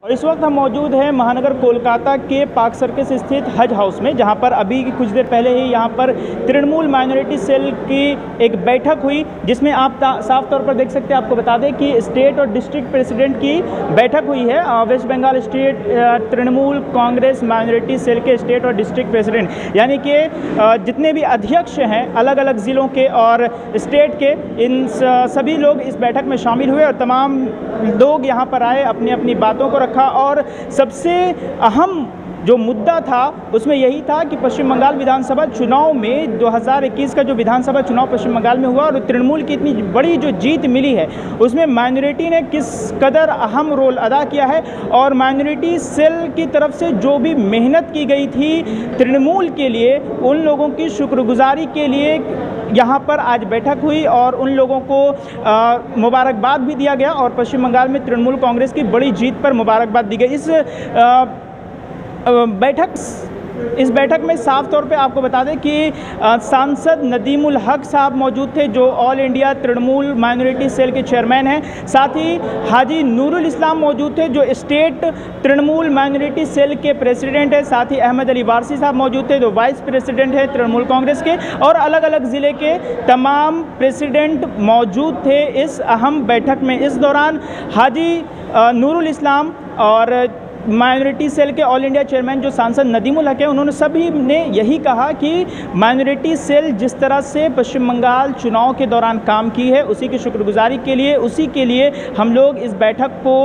और इस वक्त हम मौजूद हैं महानगर कोलकाता के पार्क सर्कस स्थित हज हाउस में, जहां पर अभी कुछ देर पहले ही यहां पर तृणमूल माइनॉरिटी सेल की एक बैठक हुई, जिसमें आप साफ तौर पर देख सकते हैं। आपको बता दें कि स्टेट और डिस्ट्रिक्ट प्रेसिडेंट की बैठक हुई है। West Bengal state Trinamool Congress minority cell के स्टेट और डिस्ट्रिक्ट प्रेसिडेंट, यानी कि जितने भी अध्यक्ष हैं अलग अलग ज़िलों के और स्टेट के, इन सभी लोग इस बैठक में शामिल हुए और तमाम लोग यहाँ पर आए, अपनी अपनी बातों को रखा। और सबसे अहम जो मुद्दा था उसमें यही था कि पश्चिम बंगाल विधानसभा चुनाव में 2021 का जो विधानसभा चुनाव पश्चिम बंगाल में हुआ और तृणमूल की इतनी बड़ी जो जीत मिली है, उसमें माइनॉरिटी ने किस कदर अहम रोल अदा किया है और माइनॉरिटी सेल की तरफ से जो भी मेहनत की गई थी तृणमूल के लिए, उन लोगों की शुक्रगुजारी के लिए यहाँ पर आज बैठक हुई और उन लोगों को मुबारकबाद भी दिया गया और पश्चिम बंगाल में तृणमूल कांग्रेस की बड़ी जीत पर मुबारकबाद दी गई। इस बैठक में साफ तौर पे आपको बता दें कि सांसद नदीमुल हक साहब मौजूद थे, जो all India Trinamool minority cell के चेयरमैन हैं। साथ ही हाजी नूरुल इस्लाम मौजूद थे, जो स्टेट तृणमूल माइनॉरिटी सेल के प्रेसिडेंट हैं। साथ ही अहमद अली वारसी साहब मौजूद थे, जो वाइस प्रेसिडेंट हैं तृणमूल कांग्रेस के, और अलग अलग ज़िले के तमाम प्रेसिडेंट मौजूद थे इस अहम बैठक में। इस दौरान हाजी नूरुल इस्लाम और माइनॉरिटी सेल के ऑल इंडिया चेयरमैन जो सांसद नदीमुल हक हैं, उन्होंने सभी ने यही कहा कि माइनॉरिटी सेल जिस तरह से पश्चिम बंगाल चुनाव के दौरान काम की है, उसी की शुक्रगुजारी के लिए, उसी के लिए हम लोग इस बैठक को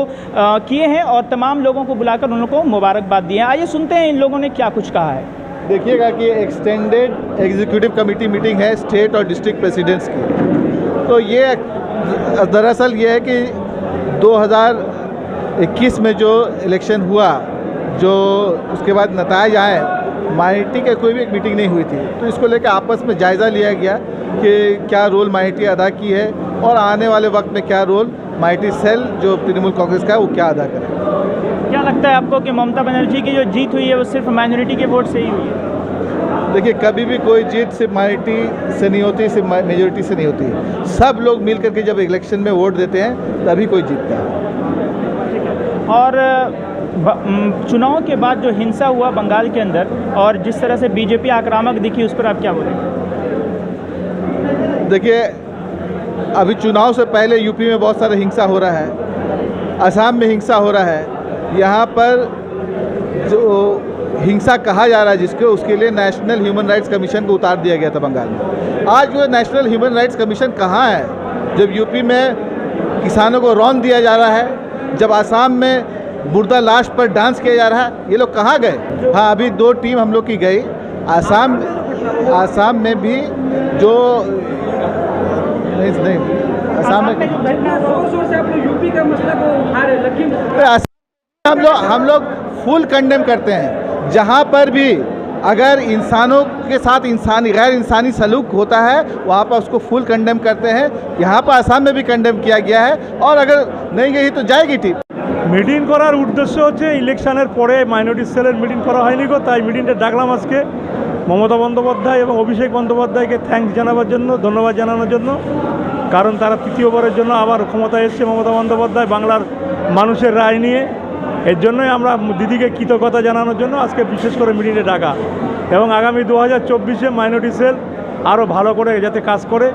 किए हैं और तमाम लोगों को बुलाकर उन लोगों को मुबारकबाद दिए हैं। आइए सुनते हैं इन लोगों ने क्या कुछ कहा है। देखिएगा कि एक्सटेंडेड एग्जीक्यूटिव कमेटी मीटिंग है स्टेट और डिस्ट्रिक्ट प्रेसिडेंट्स की। तो ये दरअसल ये है कि 2021 में जो इलेक्शन हुआ, जो उसके बाद नतायज आए, माइनॉरिटी का कोई भी एक मीटिंग नहीं हुई थी। तो इसको लेकर आपस में जायज़ा लिया गया कि क्या रोल माइनॉरिटी अदा की है और आने वाले वक्त में क्या रोल माइनॉरिटी सेल जो तृणमूल कांग्रेस का है वो क्या अदा करे। क्या लगता है आपको कि ममता बनर्जी की जो जीत हुई है वो सिर्फ माइनॉरिटी के वोट से ही हुई है? देखिए, कभी भी कोई जीत सिर्फ माइनॉरिटी से नहीं होती, सिर्फ मेजोरिटी से नहीं होती। सब लोग मिल करके जब इलेक्शन में वोट देते हैं तभी कोई जीतता है। और चुनाव के बाद जो हिंसा हुआ बंगाल के अंदर और जिस तरह से बीजेपी आक्रामक दिखी, उस पर आप क्या बोलेंगे? देखिए, अभी चुनाव से पहले यूपी में बहुत सारा हिंसा हो रहा है, असम में हिंसा हो रहा है। यहाँ पर जो हिंसा कहा जा रहा है जिसके, उसके लिए नेशनल ह्यूमन राइट्स कमीशन को उतार दिया गया था बंगाल में। आज जो नेशनल ह्यूमन राइट्स कमीशन कहाँ है, जब यूपी में किसानों को रौंद दिया जा रहा है, जब आसाम में मुर्दा लाश पर डांस किया जा रहा है, ये लोग कहाँ गए? हाँ, अभी 2 टीम हम लोग की गई आसाम में भी, जो नहीं आसाम में यूपी का मसला को उठा रहे, हम लोग फुल कंडेम करते हैं। जहाँ पर भी अगर इंसानों के साथ गैर इंसानी सलूक होता है, वहाँ पर उसको फुल कंडेम करते हैं। यहाँ पर आसाम में भी कंडेम किया गया है और अगर नहीं गई तो जाएगी टीम। মিটিং করার উদ্দেশ্য হচ্ছে ইলেকশনের পরে মাইনরিটি সেলের মিটিং করা হয়নি গো, তাই মিটিংটা ডাকলাম আজকে মমতা বন্দ্যোপাধ্যায় এবং অভিষেক বন্দ্যোপাধ্যায়কে থ্যাঙ্কস জানাবার জন্য, ধন্যবাদ জানানোর জন্য। কারণ তারা তৃতীয়বারের জন্য আবার ক্ষমতায় এসছে মমতা বন্দ্যোপাধ্যায় বাংলার মানুষের রায় নিয়ে। এর জন্যই আমরা দিদিকে কৃতজ্ঞতা জানানোর জন্য আজকে বিশেষ করে মিটিংটা ডাকা এবং আগামী 2024-এ মাইনরিটি সেল আরও ভালো করে যাতে কাজ করে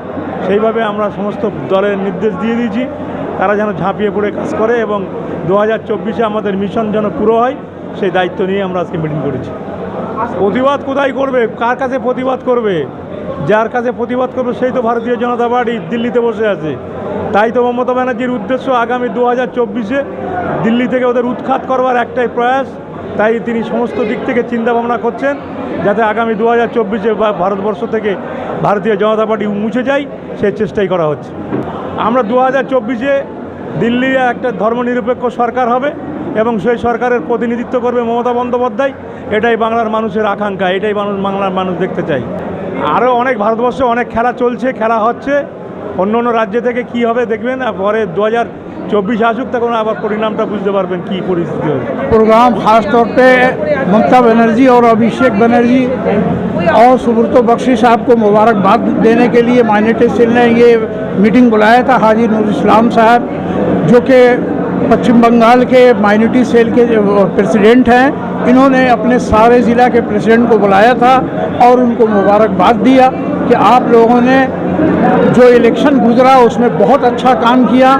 সেইভাবে আমরা সমস্ত দলের নির্দেশ দিয়ে দিয়েছি, তারা যেন ঝাঁপিয়ে পড়ে কাজ করে এবং 2024-এ আমাদের মিশন যেন পুরো হয়, সেই দায়িত্ব নিয়ে আমরা আজকে মিটিং করেছি। প্রতিবাদ কোথায় করবে, কার কাছে প্রতিবাদ করবে? যার কাছে প্রতিবাদ করবে সেই তো ভারতীয় জনতা পার্টি দিল্লিতে বসে আছে। তাই তো মমতা ব্যানার্জির উদ্দেশ্য আগামী 2024-এ দিল্লি থেকে ওদের উৎখাত করবার একটাই প্রয়াস। তাই তিনি সমস্ত দিক থেকে চিন্তাভাবনা করছেন যাতে আগামী 2024-এ ভারতবর্ষ থেকে ভারতীয় জনতা পার্টি মুছে যায়, সেই চেষ্টাই করা হচ্ছে। আমরা 2024-এ দিল্লি একটা ধর্মনিরপেক্ষ সরকার হবে এবং সেই সরকারের প্রতিনিধিত্ব করবে মমতা বন্দ্যোপাধ্যায়। এটাই বাংলার মানুষের আকাঙ্ক্ষা, এটাই বাংলার মানুষ দেখতে চাই। আরও অনেক ভারতবর্ষে অনেক খেলা চলছে, খেলা হচ্ছে, অন্য অন্য রাজ্য থেকে কি হবে দেখবেন। পরে 2024 आसुक तक आबार परिणामटा बुझते पारबेन की परिस्थिति हो। प्रोग्राम खास तौर पे ममता बनर्जी और अभिषेक बनर्जी और सुब्रतो बख्शी साहब को मुबारकबाद देने के लिए माइनॉरिटी सेल ने ये मीटिंग बुलाया था। हाजी नूर इस्लाम साहब जो कि पश्चिम बंगाल के माइनॉरिटी सेल के जो प्रेसिडेंट हैं, इन्होंने अपने सारे ज़िला के प्रेसिडेंट को बुलाया था और उनको मुबारकबाद दिया कि आप लोगों ने जो इलेक्शन गुजरा उसमें बहुत अच्छा काम किया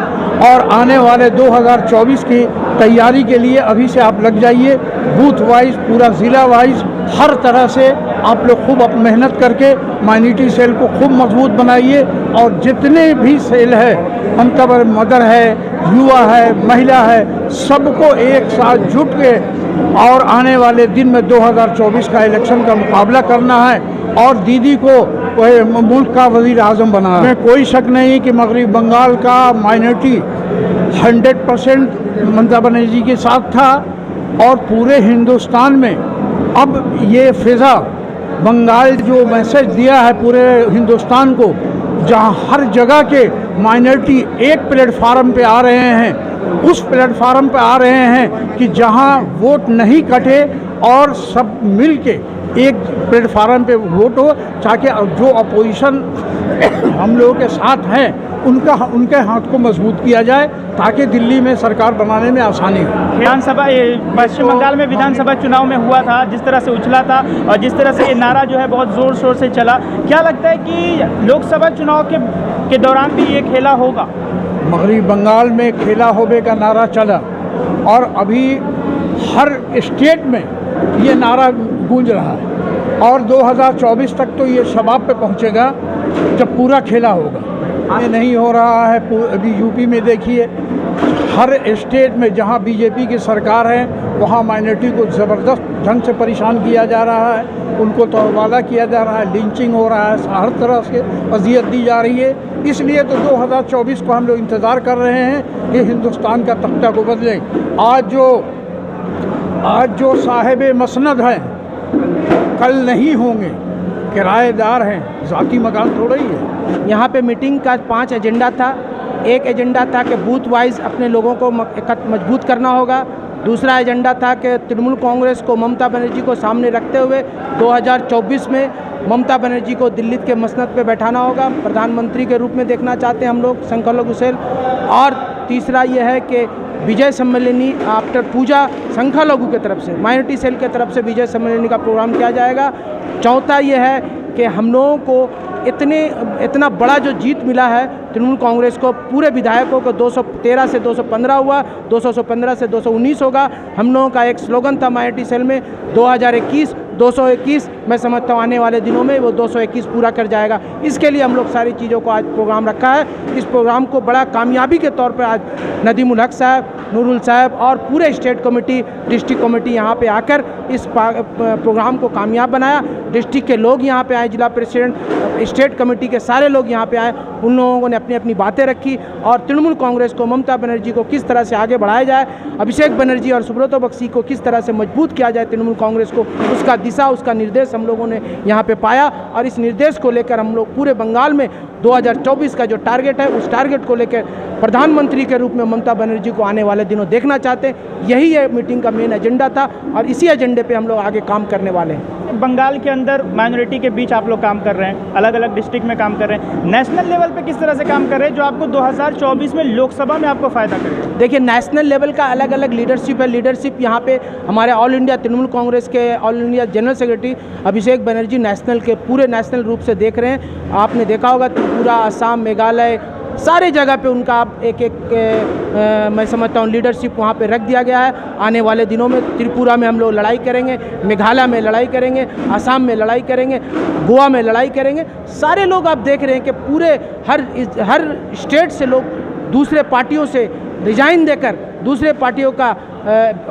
और आने वाले 2024 की तैयारी के लिए अभी से आप लग जाइए। बूथ वाइज, पूरा ज़िला वाइज, हर तरह से आप लोग खूब मेहनत करके माइनॉरिटी सेल को खूब मजबूत बनाइए और जितने भी सेल है, ममता मदर है, युवा है, महिला है, सबको एक साथ जुट के और आने वाले दिन में 2024 का इलेक्शन का मुकाबला करना है और दीदी को मुल्क का वज़ीर आज़म बनाना है। कोई शक नहीं कि मगरबी बंगाल का माइनॉरिटी 100% ममता बनर्जी के साथ था और पूरे हिंदुस्तान में अब ये फिज़ा बंगाल जो मैसेज दिया है पूरे हिंदुस्तान को, जहां हर जगह के माइनॉरिटी एक प्लेटफार्म पे आ रहे हैं, उस प्लेटफार्म पे आ रहे हैं कि जहां वोट नहीं कटे और सब मिल के एक प्लेटफार्म पे वोट हो, ताकि जो अपोजिशन हम लोगों के साथ हैं उनके हाथ को मजबूत किया जाए ताकि दिल्ली में सरकार बनाने में आसानी हो। विधानसभा पश्चिम बंगाल में विधानसभा चुनाव में हुआ था, जिस तरह से उछला था और जिस तरह से ये नारा जो है बहुत ज़ोर शोर से चला, क्या लगता है कि लोकसभा चुनाव के दौरान भी ये खेला होगा? मगरबी बंगाल में खेला होबे का नारा चला और अभी हर स्टेट में ये नारा गूंज रहा है और 2024 तक तो ये शबाब पे पहुंचेगा जब पूरा खेला होगा। ये नहीं हो रहा है। अभी यूपी में देखिए, हर स्टेट में जहां बीजेपी की सरकार है वहां माइनॉरिटी को ज़बरदस्त ढंग से परेशान किया जा रहा है, उनको तोड़वाला किया जा रहा है, लिंचिंग हो रहा है, हर तरह से अजियत दी जा रही है। इसलिए तो 2024 को हम लोग इंतज़ार कर रहे हैं कि हिंदुस्तान का तख्ता को बदले। आज जो साहिब मसनद हैं कल नहीं होंगे, किराएदार हैं, ज़ाती मकान थोड़ा ही है। यहाँ पे मीटिंग का 5 एजेंडा था। एक एजेंडा था कि बूथ वाइज अपने लोगों को मजबूत करना होगा। दूसरा एजेंडा था कि तृणमूल कांग्रेस को ममता बनर्जी को सामने रखते हुए 2024 में ममता बनर्जी को दिल्ली के मसनद पे बैठाना होगा, प्रधानमंत्री के रूप में देखना चाहते हैं हम लोग संख्यालघु सेल। और तीसरा ये है कि विजय सम्मेलनी आफ्टर पूजा संख्यालघु की तरफ से, माइनॉरिटी सेल की तरफ से विजय सम्मेलनी का प्रोग्राम किया जाएगा। चौथा ये है कि हम लोगों को इतना बड़ा जो जीत मिला है तृणमूल कांग्रेस को, पूरे विधायकों को 213 से 215 हुआ, 215 से 219 होगा। हम लोगों का एक स्लोगन था माइनॉरिटी सेल में 2021 221, मैं समझता हूँ आने वाले दिनों में वो 221 पूरा कर जाएगा। इसके लिए हम लोग सारी चीज़ों को आज प्रोग्राम रखा है। इस प्रोग्राम को बड़ा कामयाबी के तौर पर आज नदीमुल हक साहब, नूरुल साहब और पूरे स्टेट कमेटी, डिस्ट्रिक्ट कमेटी यहाँ पे आकर इस प्रोग्राम को कामयाब बनाया। डिस्ट्रिक्ट के लोग यहाँ पे आए, जिला प्रेसिडेंट, स्टेट कमेटी के सारे लोग यहाँ पे आए, उन लोगों ने अपनी अपनी बातें रखी और तृणमूल कांग्रेस को, ममता बनर्जी को किस तरह से आगे बढ़ाया जाए, अभिषेक बनर्जी और सुब्रतो बख्शी को किस तरह से मजबूत किया जाए तृणमूल कांग्रेस को, उसका दिशा, उसका निर्देश हम लोगों ने यहाँ पे पाया। और इस निर्देश को लेकर हम लोग पूरे बंगाल में 2024 का जो टारगेट है, उस टारगेट को लेकर प्रधानमंत्री के रूप में ममता बनर्जी को आने वाले दिनों देखना चाहते हैं। यही ये मीटिंग का मेन एजेंडा था और इसी एजेंडे पे हम लोग आगे काम करने वाले हैं। बंगाल के अंदर माइनॉरिटी के बीच आप लोग काम कर रहे हैं, अलग अलग डिस्ट्रिक्ट में काम कर रहे हैं, नेशनल लेवल पे किस तरह से काम कर रहे हैं जो आपको 2024 में लोकसभा में आपको फ़ायदा करेगा? देखिए, नेशनल लेवल का अलग अलग लीडरशिप है। लीडरशिप यहाँ पे हमारे ऑल इंडिया तृणमूल कांग्रेस के all India general secretary Abhishek Banerjee national के पूरे नेशनल रूप से देख रहे हैं। आपने देखा होगा त्रिपुरा, असम, मेघालय, सारे जगह पे उनका एक मैं समझता हूँ लीडरशिप वहाँ पे रख दिया गया है। आने वाले दिनों में त्रिपुरा में हम लोग लड़ाई करेंगे, मेघालय में लड़ाई करेंगे, असम में लड़ाई करेंगे, गोवा में लड़ाई करेंगे। सारे लोग आप देख रहे हैं कि पूरे हर स्टेट से लोग दूसरे पार्टियों से रिजाइन देकर, दूसरे पार्टियों का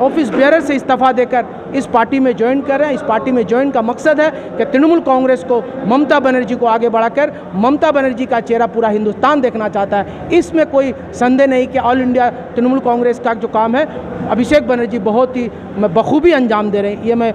ऑफिस बेयरर से इस्तीफा देकर इस पार्टी में ज्वाइन कर रहे हैं। इस पार्टी में ज्वाइन का मकसद है कि तृणमूल कांग्रेस को, ममता बनर्जी को आगे बढ़ाकर ममता बनर्जी का चेहरा पूरा हिंदुस्तान देखना चाहता है। इसमें कोई संदेह नहीं कि ऑल इंडिया तृणमूल कांग्रेस का जो काम है अभिषेक बनर्जी बहुत ही बखूबी अंजाम दे रहे हैं। ये मैं